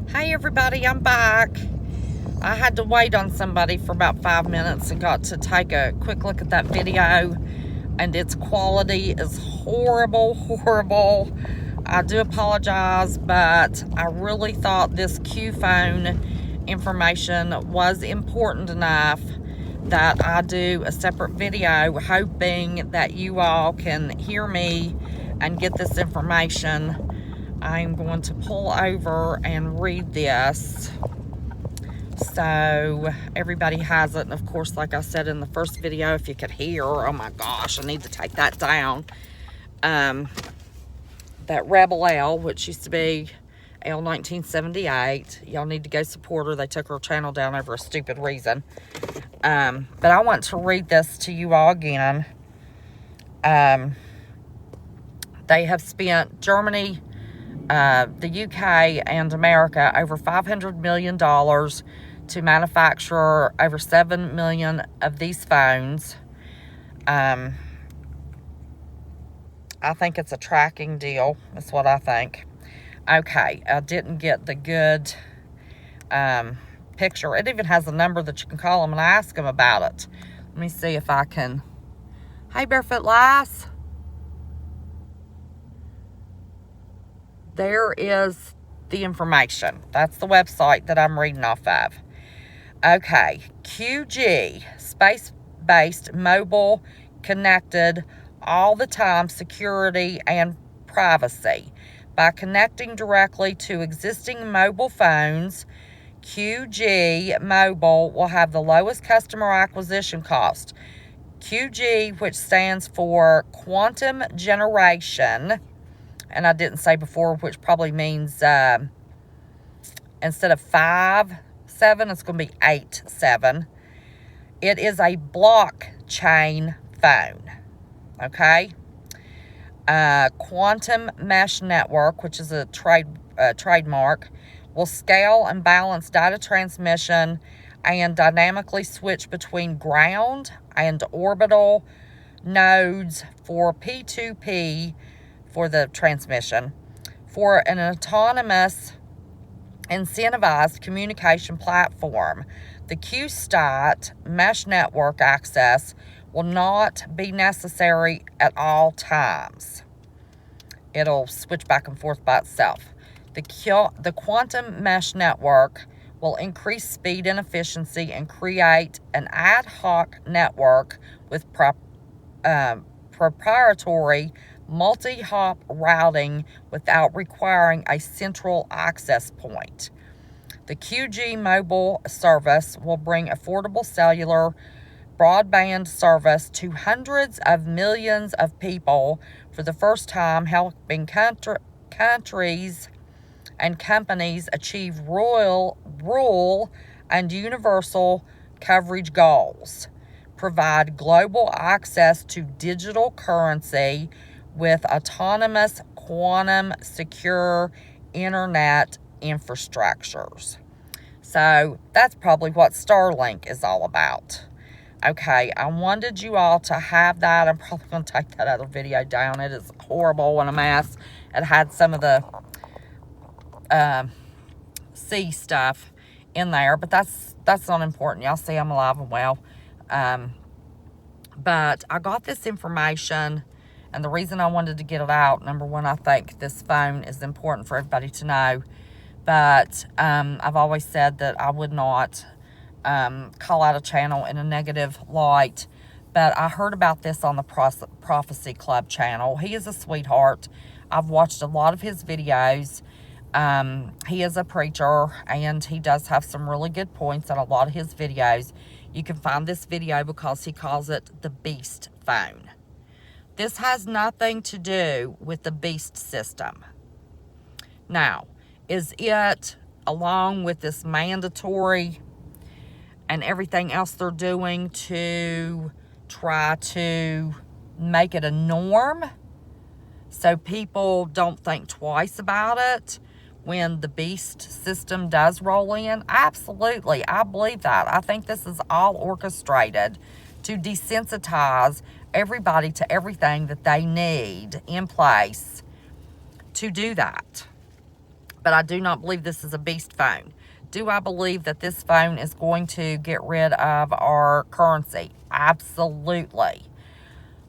Hey everybody, I'm back. I had to wait on somebody for about 5 minutes and got to take a quick look at that video, and its quality is horrible. I do apologize, but I really thought this Q phone information was important enough that I do a separate video, hoping that you all can hear me and get this information. I'm going to pull over and read this so everybody has it. And of course, like I said in the first video, if you could hear, oh my gosh, I need to take that down. That Rebel L, which used to be L 1978, y'all need to go support her. They took her channel down over a stupid reason. But I want to read this to you all again. They have spent, Germany, the UK and America, over $500 million to manufacture over 7 million of these phones. I think it's a tracking deal. That's what I think. Okay, I didn't get the good picture. It even has a number that you can call them and ask them about it. Let me see if I can. Hey, Barefoot Lass. There is the information. That's the website that I'm reading off of. Okay, QG, space-based, mobile, connected, all the time security and privacy. By connecting directly to existing mobile phones, QG Mobile will have the lowest customer acquisition cost. QG, which stands for Quantum Generation, and I didn't say before, which probably means instead of 5-7, it's going to be 8-7. It is a blockchain phone. Okay. Quantum Mesh Network, which is a trademark, will scale and balance data transmission and dynamically switch between ground and orbital nodes for P2P for the transmission, for an autonomous, incentivized communication platform. The QStat mesh network access will not be necessary at all times. It'll switch back and forth by itself. The quantum mesh network will increase speed and efficiency and create an ad hoc network with proprietary multi-hop routing without requiring a central access point. The QG mobile service will bring affordable cellular broadband service to hundreds of millions of people for the first time, helping countries and companies achieve rural and universal coverage goals, provide global access to digital currency with autonomous, quantum, secure internet infrastructures. So that's probably what Starlink is all about. Okay, I wanted you all to have that. I'm probably going to take that other video down. It is horrible and a mess. It had some of the C stuff in there, but that's not important. Y'all see I'm alive and well. But I got this information, and the reason I wanted to get it out, number one, I think this phone is important for everybody to know. But I've always said that I would not call out a channel in a negative light. But I heard about this on the Prophecy Club channel. He is a sweetheart. I've watched a lot of his videos. He is a preacher, and he does have some really good points in a lot of his videos. You can find this video because he calls it the Beast phone. This has nothing to do with the Beast system. Now, is it, along with this mandatory and everything else they're doing to try to make it a norm so people don't think twice about it when the Beast system does roll in? Absolutely, I believe that. I think this is all orchestrated to desensitize everybody to everything that they need in place to do that. But I do not believe this is a beast phone. Do I believe that this phone is going to get rid of our currency? Absolutely.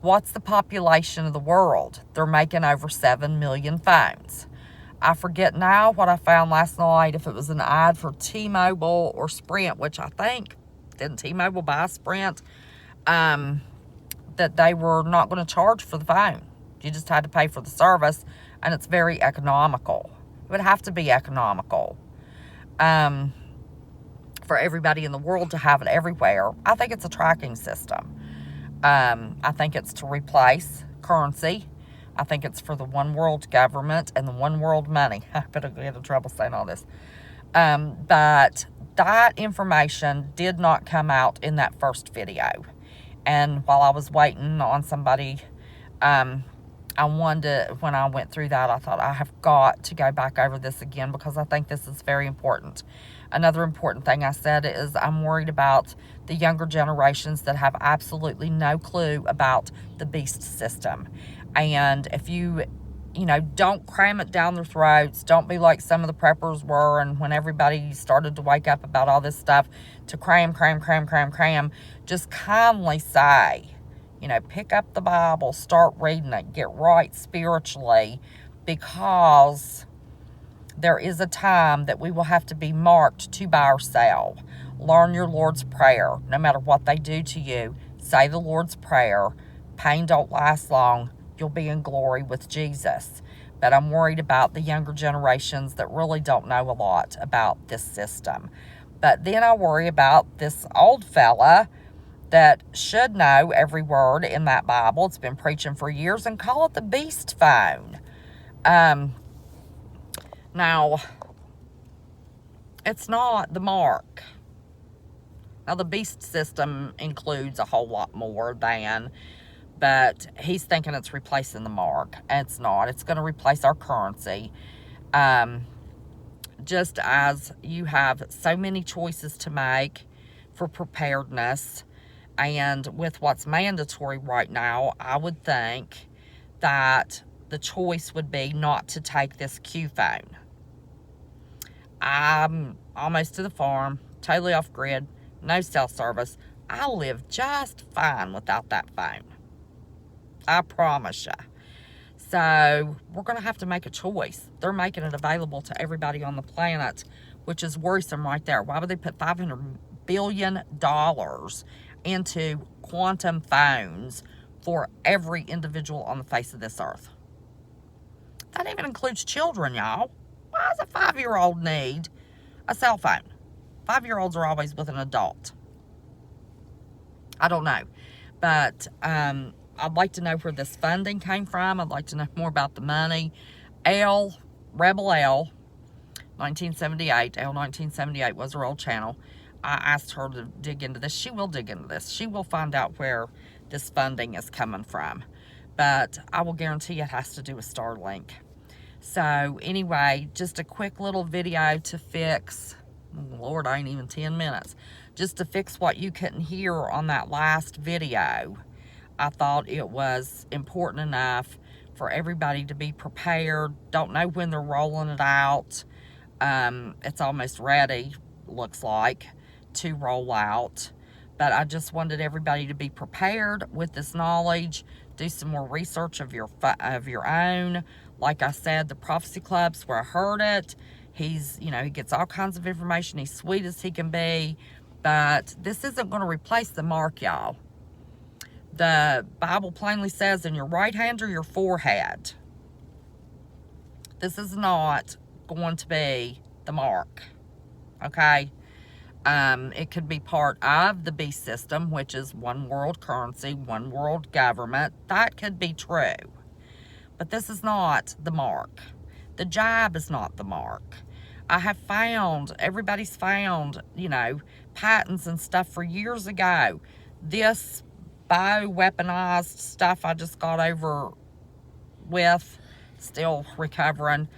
What's the population of the world? They're making over 7 million phones. I forget now what I found last night, if it was an ad for T-Mobile or Sprint, which I think, didn't T-Mobile buy Sprint? That they were not going to charge for the phone. You just had to pay for the service, and it's very economical. It would have to be economical for everybody in the world to have it everywhere. I think it's a tracking system. I think it's to replace currency. I think it's for the one world government and the one world money. I better get in trouble saying all this. But that information did not come out in that first video. And while I was waiting on somebody, I wanted to, when I went through that, I thought I have got to go back over this again because I think this is very important. Another important thing I said is I'm worried about the younger generations that have absolutely no clue about the beast system. And if you don't cram it down their throats, don't be like some of the preppers were, and when everybody started to wake up about all this stuff, to cram, just kindly say, pick up the Bible, start reading it, get right spiritually, because there is a time that we will have to be marked to by ourselves. Learn your Lord's Prayer. No matter what they do to you, say the Lord's Prayer. Pain don't last long. You'll be in glory with Jesus. But I'm worried about the younger generations that really don't know a lot about this system. But then I worry about this old fella that should know every word in that Bible. It's been preaching for years, and call it the beast phone. Now, it's not the mark. Now, the beast system includes a whole lot more than, but he's thinking it's replacing the mark. It's not. It's going to replace our currency. Just as you have so many choices to make for preparedness, and with what's mandatory right now, I would think that the choice would be not to take this Q phone. I'm almost to the farm, totally off grid, no cell service. I live just fine without that phone. I promise you. So we're going to have to make a choice. They're making it available to everybody on the planet, which is worrisome right there. Why would they put $500 billion into quantum phones for every individual on the face of this earth? That even includes children, y'all. Why does a 5-year-old need a cell phone? 5-year-olds are always with an adult. I don't know. But I'd like to know where this funding came from. I'd like to know more about the money. Rebel L, 1978. L 1978 was her old channel. I asked her to dig into this. She will dig into this. She will find out where this funding is coming from. But I will guarantee it has to do with Starlink. So anyway, just a quick little video to fix, Lord, I ain't even 10 minutes, just to fix what you couldn't hear on that last video. I thought it was important enough for everybody to be prepared. Don't know when they're rolling it out. It's almost ready, looks like, to roll out. But I just wanted everybody to be prepared with this knowledge. Do some more research of your own. Like I said, the Prophecy Club's where I heard it. He gets all kinds of information. He's sweet as he can be. But this isn't going to replace the mark, y'all. The Bible plainly says in your right hand or your forehead. This is not going to be the mark. Okay? It could be part of the beast system, which is one world currency, one world government. That could be true. But this is not the mark. The jab is not the mark. I have found, everybody's found, patents and stuff for years ago. This bioweaponized stuff I just got over with, still recovering.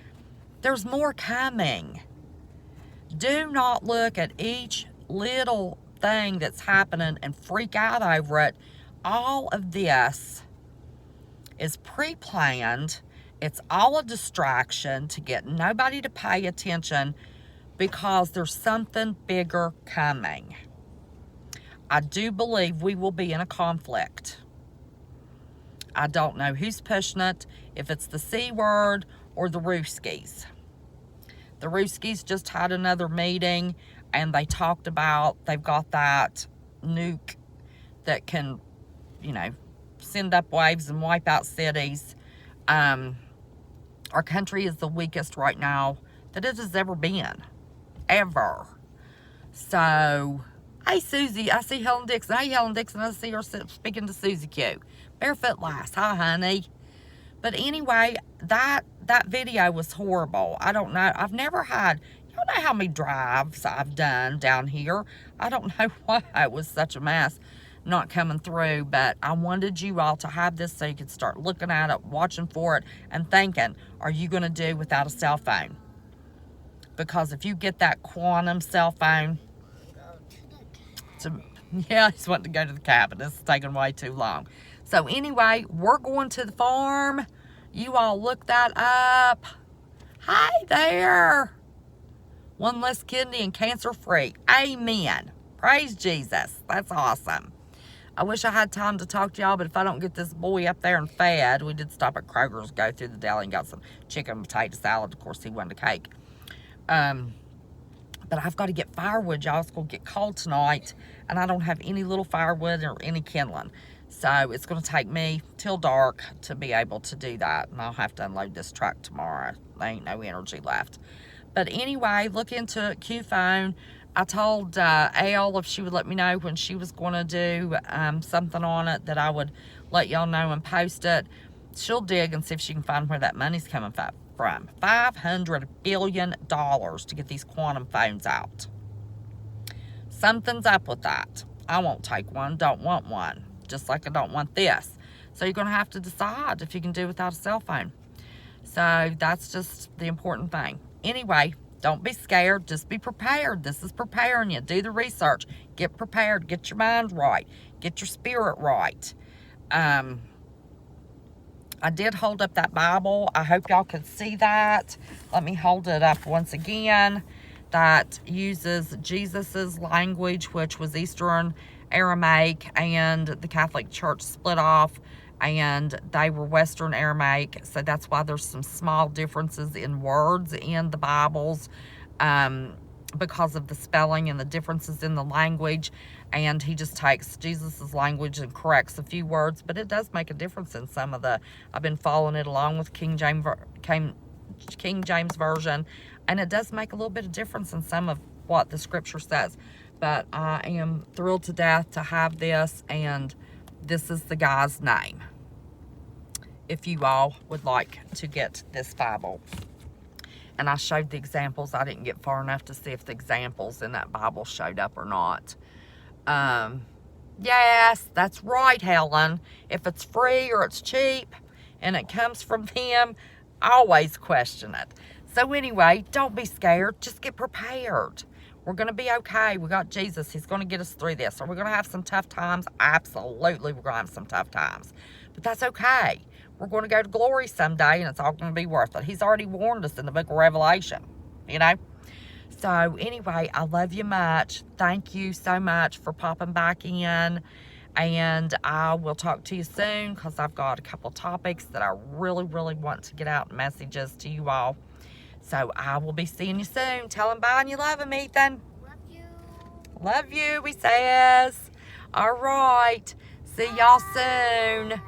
There's more coming. Do not look at each little thing that's happening and freak out over it. All of this is pre-planned It's all a distraction to get nobody to pay attention because there's something bigger coming. I do believe we will be in a conflict. I don't know who's pushing it, if it's the C word or the Ruskies. The Ruskies just had another meeting and they talked about they've got that nuke that can, send up waves and wipe out cities. Our country is the weakest right now that it has ever been. Ever. So, hey, Susie, I see Helen Dixon. Hey, Helen Dixon, I see her speaking to Susie Q. Barefoot Lass. Hi, honey. But anyway, that video was horrible. I don't know. I've never had, you don't know how many drives I've done down here. I don't know why it was such a mess not coming through, but I wanted you all to have this so you could start looking at it, watching for it, and thinking, are you going to do without a cell phone? Because if you get that quantum cell phone, yeah, I just wanted to go to the cabin. This is taking way too long. So anyway, we're going to the farm. You all look that up. Hi there. One less kidney and cancer-free. Amen. Praise Jesus. That's awesome. I wish I had time to talk to y'all, but if I don't get this boy up there and fed, we did stop at Kroger's, go through the deli and got some chicken and potato salad. Of course, he wanted a cake. But I've got to get firewood, y'all. It's going to get cold tonight, and I don't have any little firewood or any kindling. So it's going to take me till dark to be able to do that, and I'll have to unload this truck tomorrow. There ain't no energy left. But anyway, look into Q Phone. I told Elle if she would let me know when she was going to do something on it, that I would let y'all know and post it. She'll dig and see if she can find where that money's coming from. $500 billion to get these quantum phones out. Something's up with that. I won't take one, don't want one. Just like I don't want this. So you're going to have to decide if you can do without a cell phone. So that's just the important thing. Anyway, don't be scared. Just be prepared. This is preparing you. Do the research. Get prepared. Get your mind right. Get your spirit right. I did hold up that Bible. I hope y'all could see that. Let me hold it up once again. That uses Jesus's language, which was Eastern Aramaic, and the Catholic Church split off, and they were Western Aramaic. So that's why there's some small differences in words in the Bibles, because of the spelling and the differences in the language. And he just takes Jesus's language and corrects a few words, but it does make a difference in some of the. I've been following it along with King James Version, and it does make a little bit of difference in some of what the scripture says. But I am thrilled to death to have this, and this is the guy's name, if you all would like to get this Bible. And I showed the examples. I didn't get far enough to see if the examples in that Bible showed up or not. Yes, that's right, Helen. If it's free or it's cheap and it comes from them, always question it. So anyway, don't be scared. Just get prepared. We're going to be okay. We got Jesus. He's going to get us through this. Are we going to have some tough times? Absolutely, we're going to have some tough times. But that's okay. We're going to go to glory someday, and it's all going to be worth it. He's already warned us in the book of Revelation, So anyway, I love you much. Thank you so much for popping back in. And I will talk to you soon, because I've got a couple topics that I really, really want to get out messages to you all. So I will be seeing you soon. Tell him bye and you love him, Ethan. Love you. Love you, he says. All right. See y'all soon.